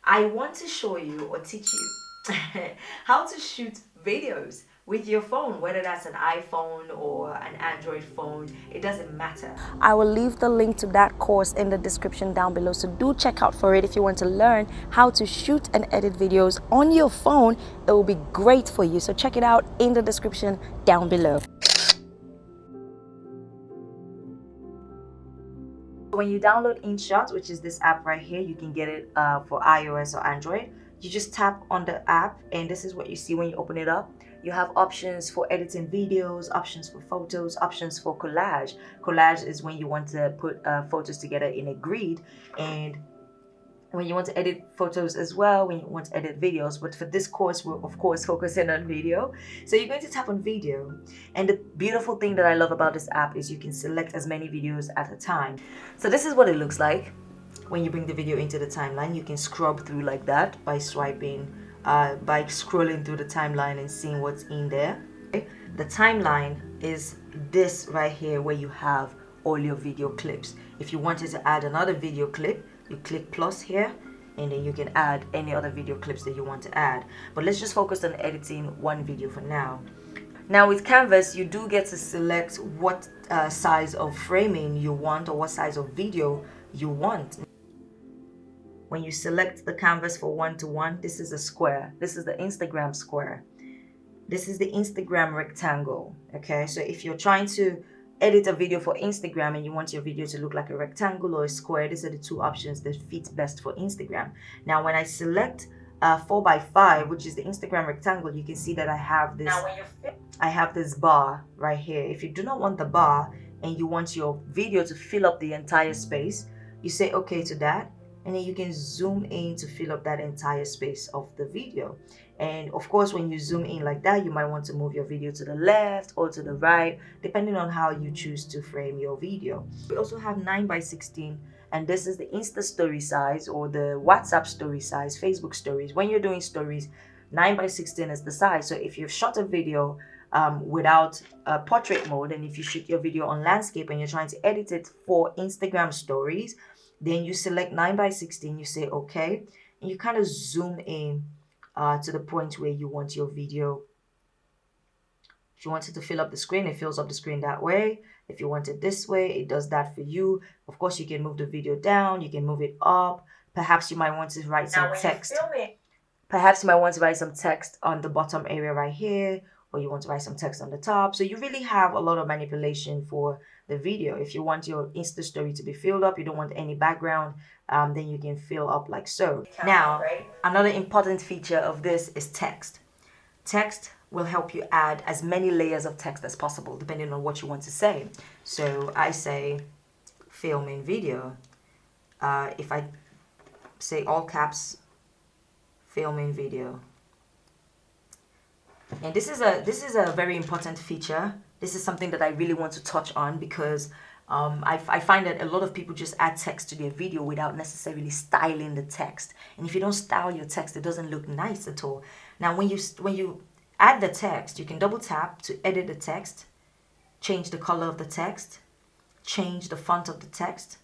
I want to show you or teach you how to shoot videos with your phone, whether that's an iPhone or an Android phone, it doesn't matter. I will leave the link to that course in the description down below, so do check out for it if you want to learn how to shoot and edit videos on your phone. It will be great for you, so check it out in the description down below. When you download INSHOT, which is this app right here, you can get it for iOS or Android. You just tap on the app and this is what you see when you open it up. You have options for editing videos, options for photos, options for collage. Collage is when you want to put photos together in a grid, and when you want to edit photos as well, when you want to edit videos. But for this course, we're of course focusing on video. So you're going to tap on video. And the beautiful thing that I love about this app is you can select as many videos at a time. So this is what it looks like. When you bring the video into the timeline, you can scrub through like that by swiping, by scrolling through the timeline and seeing what's in there. The timeline is this right here where you have all your video clips. If you wanted to add another video clip, you click plus here and then you can add any other video clips that you want to add. But let's just focus on editing one video for now. Now with Canvas, you do get to select what size of framing you want or what size of video you want. When you select the canvas for 1:1, this is a square. This is the Instagram square. This is the Instagram rectangle. Okay, so if you're trying to edit a video for Instagram and you want your video to look like a rectangle or a square, these are the two options that fit best for Instagram. Now when I select 4:5, which is the Instagram rectangle, you can see that I have this bar right here. If you do not want the bar and you want your video to fill up the entire space, you say okay to that, and then you can zoom in to fill up that entire space of the video. And of course, when you zoom in like that, you might want to move your video to the left or to the right, depending on how you choose to frame your video. We also have 9:16, and this is the Insta story size or the WhatsApp story size, Facebook stories. When you're doing stories, 9:16 is the size. So if you've shot a video without portrait mode, and if you shoot your video on landscape and you're trying to edit it for Instagram stories, then you select 9:16, you say okay, and you kind of zoom in to the point where you want your video. If you want it to fill up the screen, it fills up the screen that way. If you want it this way, it does that for you. Of course, you can move the video down, you can move it up. Perhaps you might want to write some text. Perhaps you might want to write some text on the bottom area right here, or you want to write some text on the top. So you really have a lot of manipulation for the video. If you want your Insta story to be filled up, you don't want any background, then you can fill up like so. Now, another important feature of this is text. Text will help you add as many layers of text as possible, depending on what you want to say. So I say filming video. If I say all caps, filming video. And this is a very important feature. This is something that I really want to touch on because I find that a lot of people just add text to their video without necessarily styling the text. And if you don't style your text, it doesn't look nice at all. Now, when you add the text, you can double tap to edit the text, change the color of the text, change the font of the text.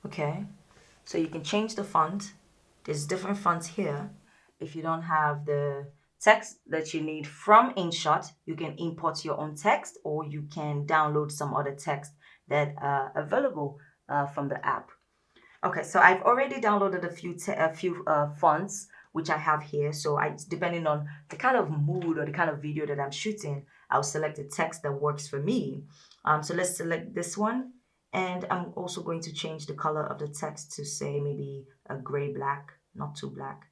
Okay, so you can change the font. There's different fonts here. If you don't have the text that you need from InShot, you can import your own text, or you can download some other text that are available from the app. Okay, so I've already downloaded a few fonts which I have here. So depending on the kind of mood or the kind of video that I'm shooting, I'll select a text that works for me. So let's select this one, and I'm also going to change the color of the text to say maybe a gray black, not too black.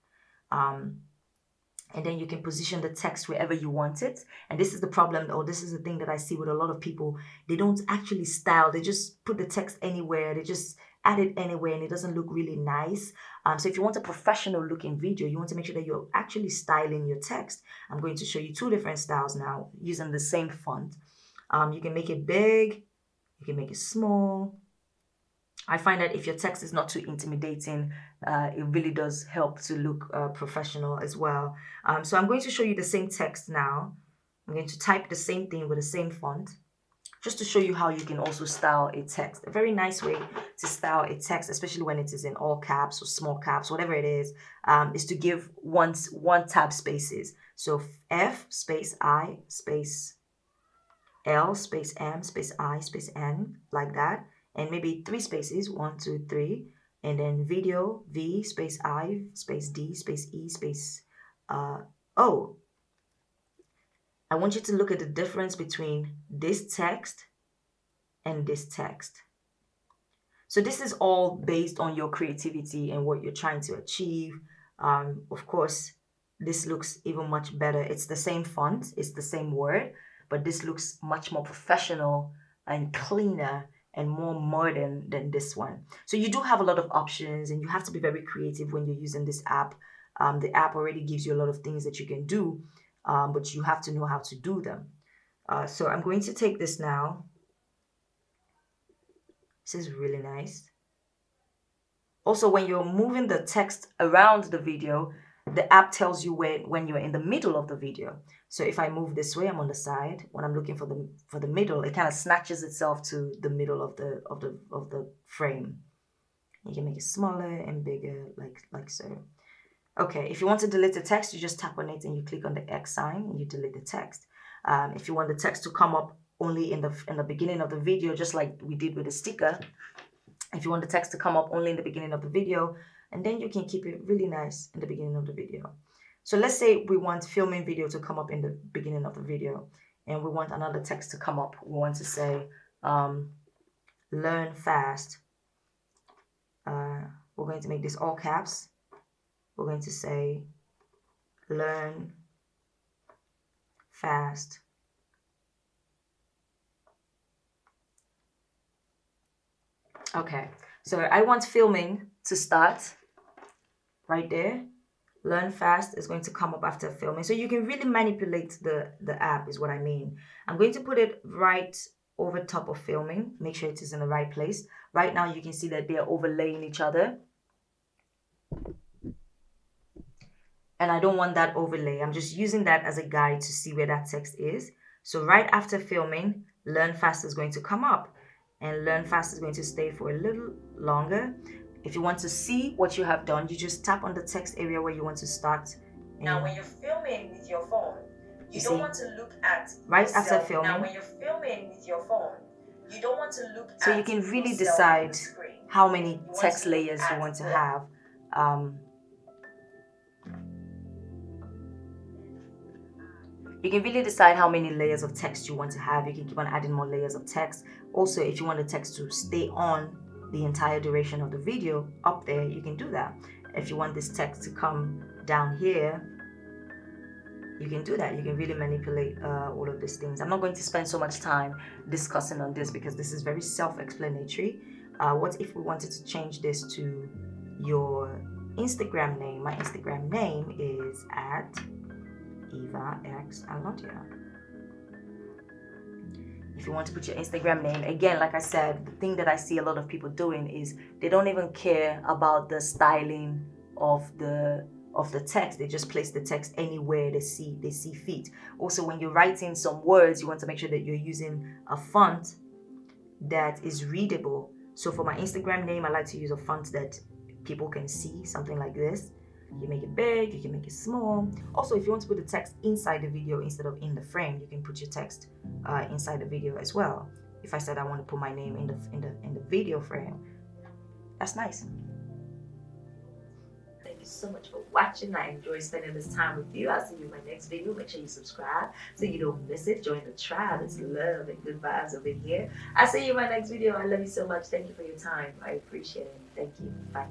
And then you can position the text wherever you want it. And this is the problem, or this is the thing that I see with a lot of people. They don't actually style. They just put the text anywhere. They just add it anywhere, and it doesn't look really nice. So if you want a professional looking video, you want to make sure that you're actually styling your text. I'm going to show you two different styles now using the same font. You can make it big. You can make it small. I find that if your text is not too intimidating, it really does help to look professional as well. So I'm going to show you the same text now. I'm going to type the same thing with the same font. just to show you how you can also style a text. A very nice way to style a text, especially when it is in all caps or small caps, whatever it is to give one tab spaces. So F space I space L space M space I space N, like that, and maybe 3 spaces, 1 2 3, and then video V space I space D space E space O. I want you to look at the difference between this text and this text. So this is all based on your creativity and what you're trying to achieve. Of course, this looks even much better. It's the same font, it's the same word, but this looks much more professional and cleaner and more modern than this one. So you do have a lot of options, and you have to be very creative when you're using this app. The app already gives you a lot of things that you can do, but you have to know how to do them. So I'm going to take this now. This is really nice. Also, when you're moving the text around the video, the app tells you when you're in the middle of the video. So if I move this way, I'm on the side. When I'm looking for the middle, it kind of snatches itself to the middle of the frame. You can make it smaller and bigger, like so. Okay, if you want to delete the text, you just tap on it and you click on the X sign and you delete the text. If you want the text to come up only in the beginning of the video, just like we did with the sticker, if you want the text to come up only in the beginning of the video, and then you can keep it really nice in the beginning of the video. So let's say we want filming video to come up in the beginning of the video, and we want another text to come up. We want to say learn fast. We're going to make this all caps. We're going to say learn fast. Okay, so I want filming to start right there. Learn fast is going to come up after filming. So you can really manipulate the app, is what I mean. I'm going to put it right over top of filming. Make sure it is in the right place. Right now you can see that they're overlaying each other. And I don't want that overlay. I'm just using that as a guide to see where that text is. So right after filming, learn fast is going to come up. And learn fast is going to stay for a little longer. If you want to see what you have done, you just tap on the text area where you want to start. Now, when you're filming with your phone, you don't want to look at right after filming. Now, when you're filming with your phone, you don't want to look at. So you can really decide how many text layers you want to have. You can really decide how many layers of text you want to have. You can keep on adding more layers of text. Also, if you want the text to stay on the entire duration of the video up there, you can do that. If you want this text to come down here, you can do that. You can really manipulate all of these things. I'm not going to spend so much time discussing on this because this is very self-explanatory. What if we wanted to change this to your Instagram name? My Instagram name is @EvaXAlodia. If you want to put your Instagram name, again, like I said, the thing that I see a lot of people doing is they don't even care about the styling of the text. They just place the text anywhere they see fit. Also, when you're writing some words, you want to make sure that you're using a font that is readable. So for my Instagram name, I like to use a font that people can see, something like this. You make it big, you can make it small. Also, if you want to put the text inside the video instead of in the frame, you can put your text inside the video as well. If I said I want to put my name in the video frame, that's nice. Thank you so much for watching. I enjoyed spending this time with you. I'll see you in my next video. Make sure you subscribe so you don't miss it. Join the tribe. It's love and good vibes over here. I'll see you in my next video. I love you so much. Thank you for your time. I appreciate it. Thank you. Bye.